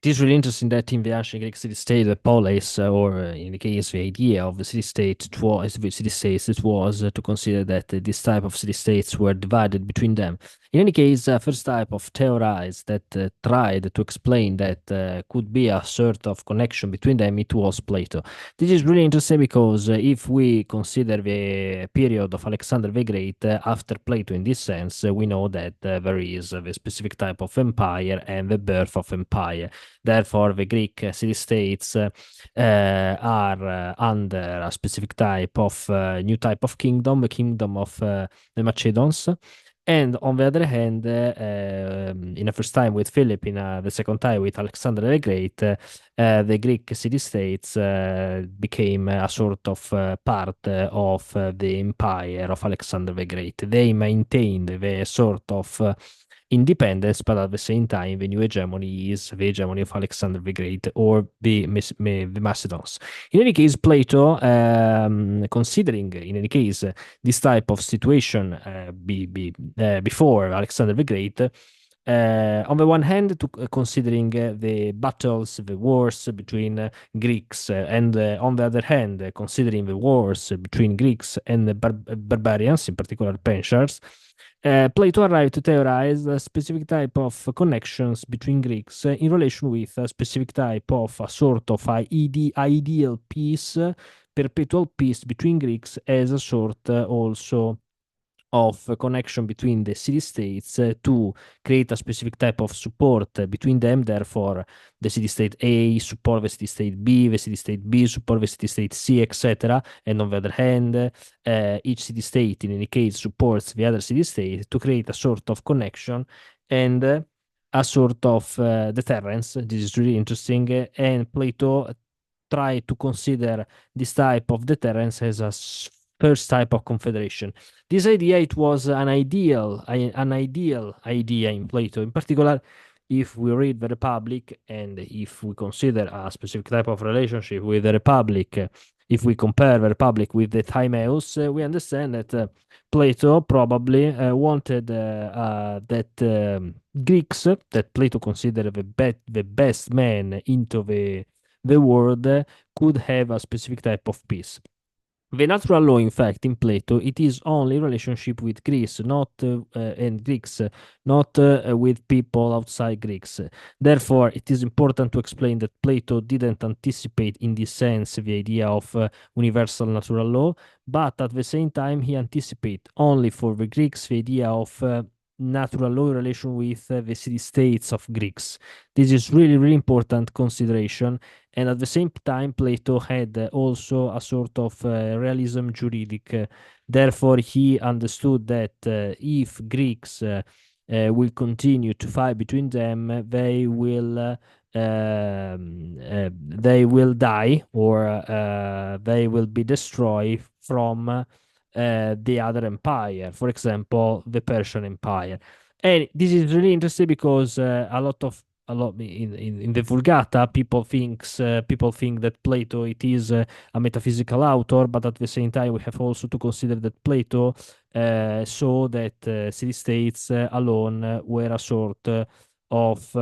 is really interesting that in the ancient Greek city-state, the polis, or in the case, the idea of the city-state, it was to consider that this type of city-states were divided between them. In any case, first type of theorize that tried to explain that could be a sort of connection between them, it was Plato. This is really interesting because if we consider the period of Alexander the Great after Plato in this sense, we know that there is the specific type of empire and the birth of empire. Therefore, the Greek city-states are under a specific type of new type of kingdom, the kingdom of the Macedons. And on the other hand, in the first time with Philip, in the second time with Alexander the Great, the Greek city-states became a sort of part of the empire of Alexander the Great. They maintained the sort of independence, but at the same time, the new hegemony is the hegemony of Alexander the Great or the Macedons. In any case, Plato, considering in any case this type of situation before Alexander the Great, on the one hand, considering the battles, the wars between Greeks, and on the other hand, considering the wars between Greeks and the barbarians, in particular Penchars, Plato arrived to theorize a specific type of connections between Greeks in relation with a specific type of a sort of ideal peace, perpetual peace between Greeks as a sort also of a connection between the city-states to create a specific type of support between them. Therefore, the city-state A support the city-state B, the city-state B support the city-state C, etc. And on the other hand, each city-state, in any case, supports the other city-state to create a sort of connection and a sort of deterrence. This is really interesting. And Plato tried to consider this type of deterrence as a first type of confederation. This idea, it was an ideal idea in Plato. In particular, if we read the Republic and if we consider a specific type of relationship with the Republic, if we compare the Republic with the Timaeus, we understand that Plato probably wanted that Greeks, that Plato considered the best man into the world, could have a specific type of peace. The natural law, in fact, in Plato, it is only relationship with Greece, not and Greeks, not with people outside Greeks. Therefore, it is important to explain that Plato didn't anticipate, in this sense, the idea of universal natural law, but at the same time, he anticipated only for the Greeks the idea of natural law in relation with the city-states of Greeks. This is really, really important consideration. And at the same time, Plato had also a sort of realism juridic. Therefore, he understood that if Greeks will continue to fight between them, they will die or they will be destroyed from the other empire. For example, the Persian Empire. And this is really interesting because a lot in the Vulgata, people think that Plato it is a metaphysical author, but at the same time we have also to consider that Plato saw that city-states alone were a sort of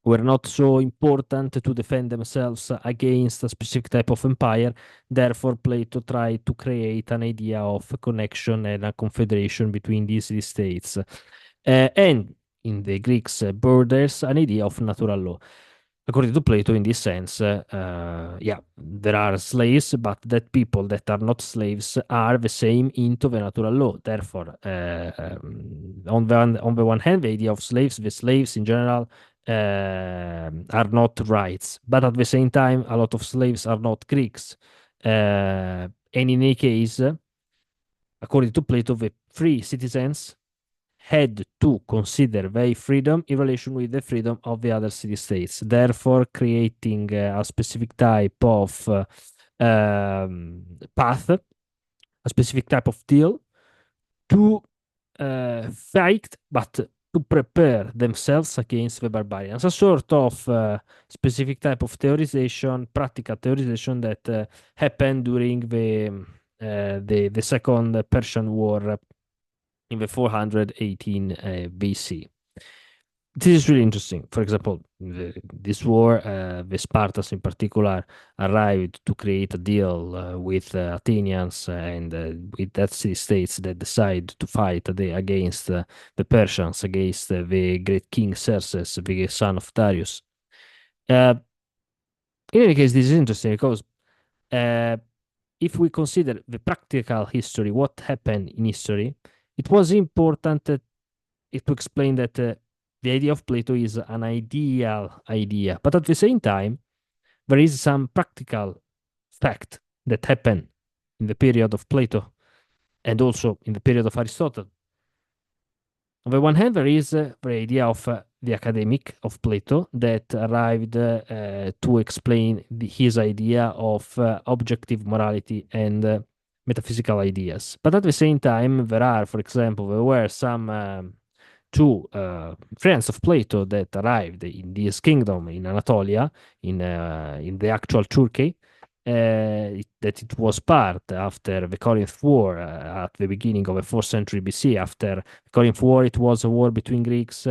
were not so important to defend themselves against a specific type of empire. Therefore, Plato tried to create an idea of a connection and a confederation between these states. And in the Greeks' borders, an idea of natural law. According to Plato, in this sense, yeah, there are slaves, but that people that are not slaves are the same into the natural law. Therefore, on the one hand, the idea of slaves, the slaves in general are not rights, but at the same time, a lot of slaves are not Greeks. And in any case, according to Plato, the free citizens had to consider their freedom in relation with the freedom of the other city states, therefore creating a specific type of path, a specific type of deal to fight, but to prepare themselves against the barbarians. A sort of specific type of theorization, practical theorization that happened during the Second Persian War in the 418 BC. this is really interesting. For example, this war, the Spartans in particular arrived to create a deal with Athenians and with that city states that decide to fight against the Persians, against the great king Xerxes, the son of Darius. Uh, in any case, this is interesting because uh, if we consider the practical history, what happened in history, it was important to explain that the idea of Plato is an ideal idea, but at the same time, there is some practical fact that happened in the period of Plato and also in the period of Aristotle. On the one hand, there is the idea of the academic of Plato that arrived to explain his idea of objective morality and metaphysical ideas. But at the same time, for example, there were some two friends of Plato that arrived in this kingdom in Anatolia, in the actual Turkey, that it was part after the Corinth War at the beginning of the 4th century BC. After the Corinth War, it was a war between Greeks.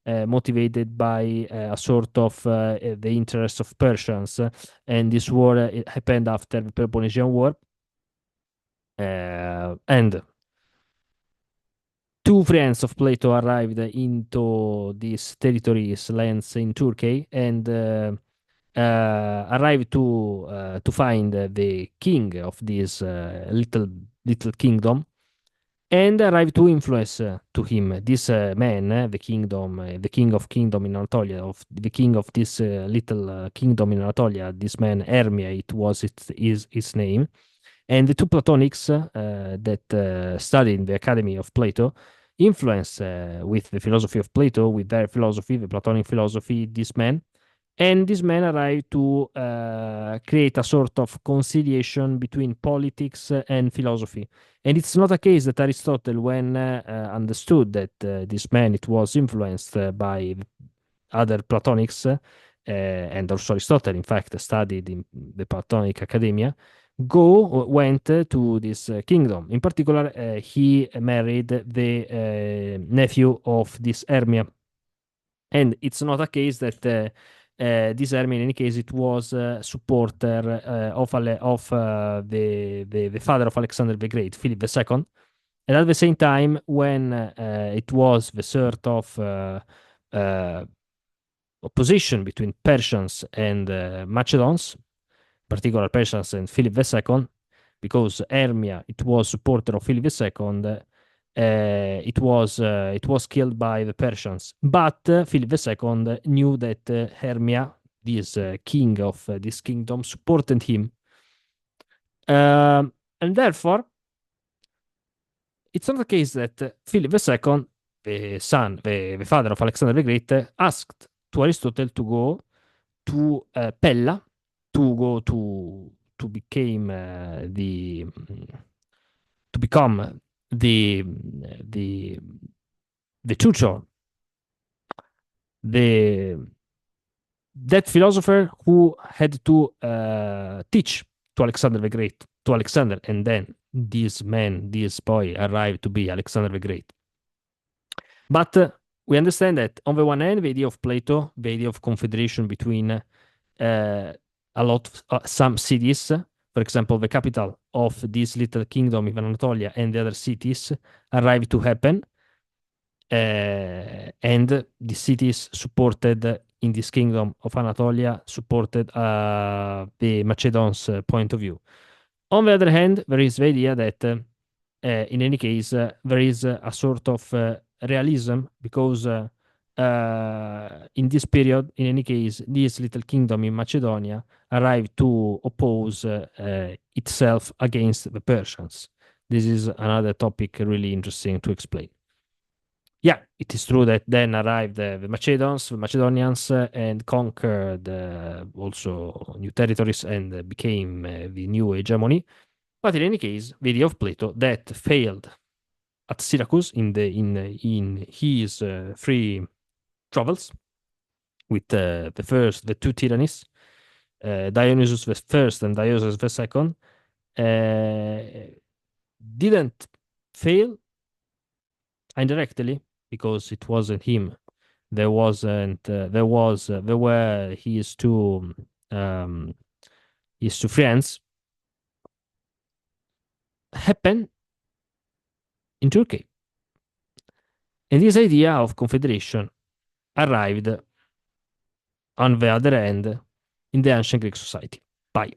Motivated by a sort of the interests of Persians, and this war it happened after the Peloponnesian War, and two friends of Plato arrived into these territories, lands in Turkey, and arrived to find the king of this little kingdom, and arrived to influence to him this man, the king of kingdom in Anatolia, of the king of this little kingdom in Anatolia. This man, Hermia, it was his name, and the two Platonics that studied in the Academy of Plato influenced with the philosophy of Plato, with their philosophy, the Platonic philosophy, this man. And this man arrived to create a sort of conciliation between politics and philosophy. And it's not a case that Aristotle, when understood that this man it was influenced by other Platonics, and also Aristotle, in fact, studied in the Platonic Academia, went to this kingdom. In particular, he married the nephew of this Hermia. And it's not a case that this Hermia, in any case, it was a supporter of the father of Alexander the Great, Philip II. And at the same time, when it was the sort of uh, opposition between Persians and Macedons, particular Persians and Philip II, because Hermia it was supporter of Philip II. It was killed by the Persians, but Philip II knew that Hermia, this king of this kingdom, supported him, and therefore it's not the case that Philip II, the father of Alexander the Great, asked to Aristotle to go to Pella, to become to become the the tutor, the that philosopher who had to teach to Alexander the Great, to Alexander, and then this boy arrived to be Alexander the Great. But we understand that on the one hand, the idea of Plato, the idea of confederation between a lot of some cities, for example, the capital of this little kingdom in Anatolia and the other cities arrived to happen, and the cities supported in this kingdom of Anatolia supported the Macedons' point of view. On the other hand, there is the idea that in any case there is a sort of realism because in this period, in any case, this little kingdom in Macedonia arrived to oppose itself against the Persians. This is another topic really interesting to explain. Yeah, it is true that then arrived the Macedonians, and conquered also new territories and became the new hegemony. But in any case, the idea of Plato that failed at Syracuse in his three travels with the two tyrannies, Dionysius the first and Dionysius the second, didn't fail indirectly because it wasn't him there wasn't there were um his two friends happened in Turkey. And this idea of confederation arrived on the other end in the ancient Greek society. Bye.